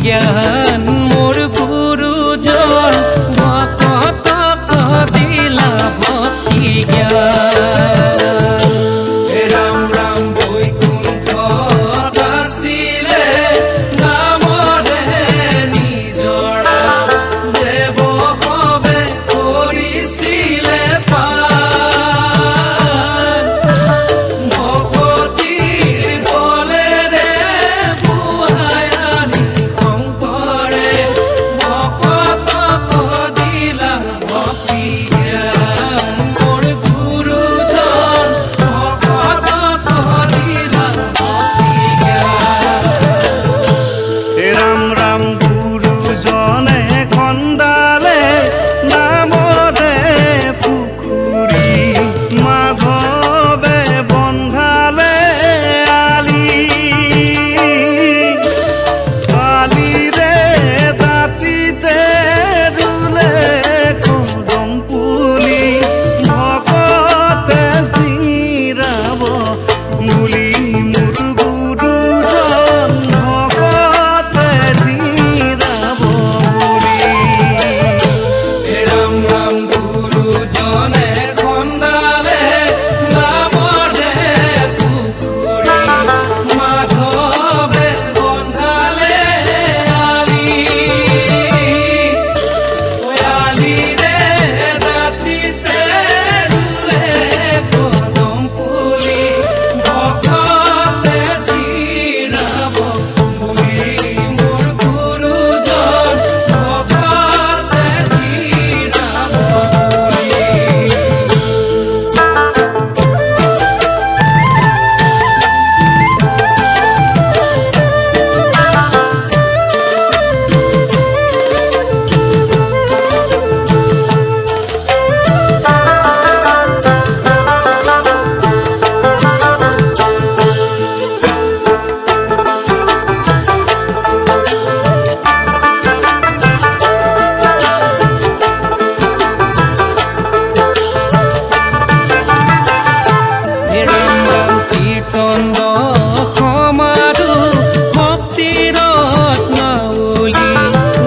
জ্ঞান মোৰ গুৰুজন ভকতক দিলা ভক্তি জ্ঞান। ৰাম ৰাম বৈকুণ্ঠ আছিলে নামৰে নিজৰা দেৱ সবে কৰিছিলে পাৰ ভকতিৰ বলেৰে বুঢ়াই আনি শংকৰে ভকতক দিলা ভক্তি জ্ঞান মোৰ গুৰুজন ভকতক দিলা ভক্তি জ্ঞান। ৰাম ৰাম গুৰুজনে খন্দালে নামৰে পুখুৰী মাধৱে বন্ধালে আলি কালিৰে দাঁতিতে ৰুলে কদম পুলি ভকতে চিৰাব বুলি মোৰ গুৰুজন ভকতে চিৰাব বুলি। ৰাম ৰাম গুৰুজনে খন্দালে নামৰে পুখুৰী মাধৱে বন্ধালে আলি আলিৰে দাঁতিতে ৰুলে কদম পুলি ভকতে চিৰাব বুলি মোৰ গুৰুজন ভকতে চিৰাব বুলি। ৰাম ৰাম কীৰ্তন সমাধু ভক্তি ৰত্নাৱলী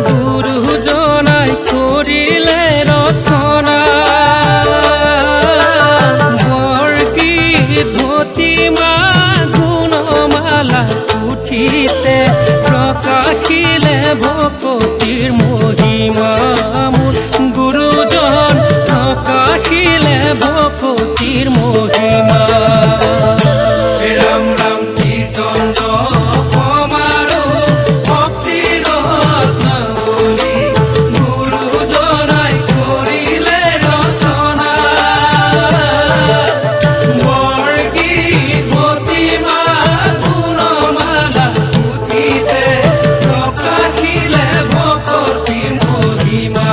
গুৰুজনাই কৰিলে ৰচনা বৰগীত ভতিমা গুণমালা পুথিতে প্ৰকাশিলে ভকতিৰ মহিমা মোৰ গুৰুজন প্ৰকাশিলে ভকতিৰ মহিমা। ৰাম ৰাম কীৰ্তন সমাৰো ভক্তি ৰত্নাৱলী গুৰুজনাই কৰিলে ৰচনা বৰগীত ভতিমা গুণমালা পুথিতে প্ৰকাশিলে ভকতিৰ মহিমা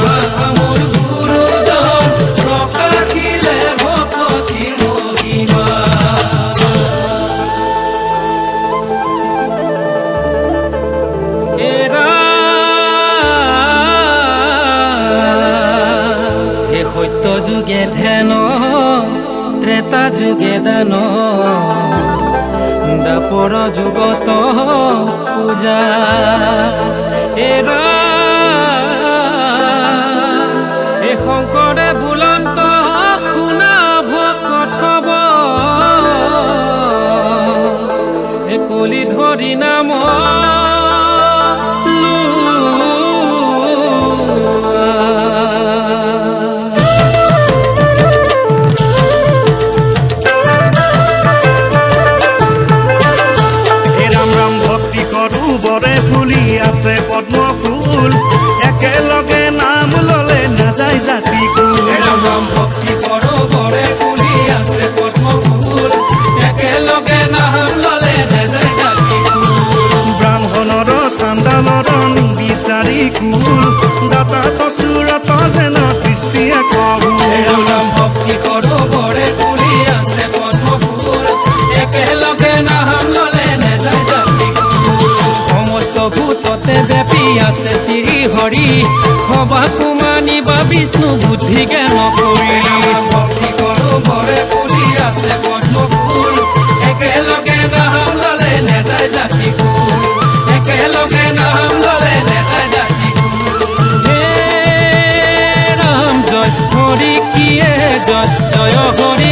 মোৰ গুৰুজন প্ৰকাশিলে ভকতিৰ মহিমা। হে সত্য যুগে ধ্যান ত্ৰেতা যুগে দান দাপৰ যুগত পূজা এ শংকৰে বুলন্ত শুনা ভকতব এ কলি ধৰি নাম বৰে ফুলি আছে পদ্ম ফুল একেলগে নাম ললে নাযায় জাতি কুল। ৰাম ৰাম ভক্তি কৰো বৰে ফুলি আছে পদ্ম ফুল একেলগে নাম ললে নাযায় জাতি কুল। ব্ৰাহ্মণৰ চাণ্ডালৰ নিবিচাৰি কুল দাতা কচুৰত যেন কৃষ্টিয়ে কবুল। ৰাম ৰাম ভক্তি কৰো বৰে ফুলি আছে পদ্ম ফুল একেলগে নাম ললে নাযায় জাতি কুল। সমস্ত ভূততে ব্যাপী আছে শ্ৰী হৰি সবাকো মানিবা বিষ্ণু বুদ্ধি জ্ঞান কৰি। ভক্তি কৰো বৰে ফুলি আছে পদ্ম ফুল একেলগে নাম ললে নাযায় জাতি কুল একেলগে একেলগে নাম ললে নেযায় জাতি কুল হে ৰাম জয় হৰি কিয়ে জয় জয় হৰি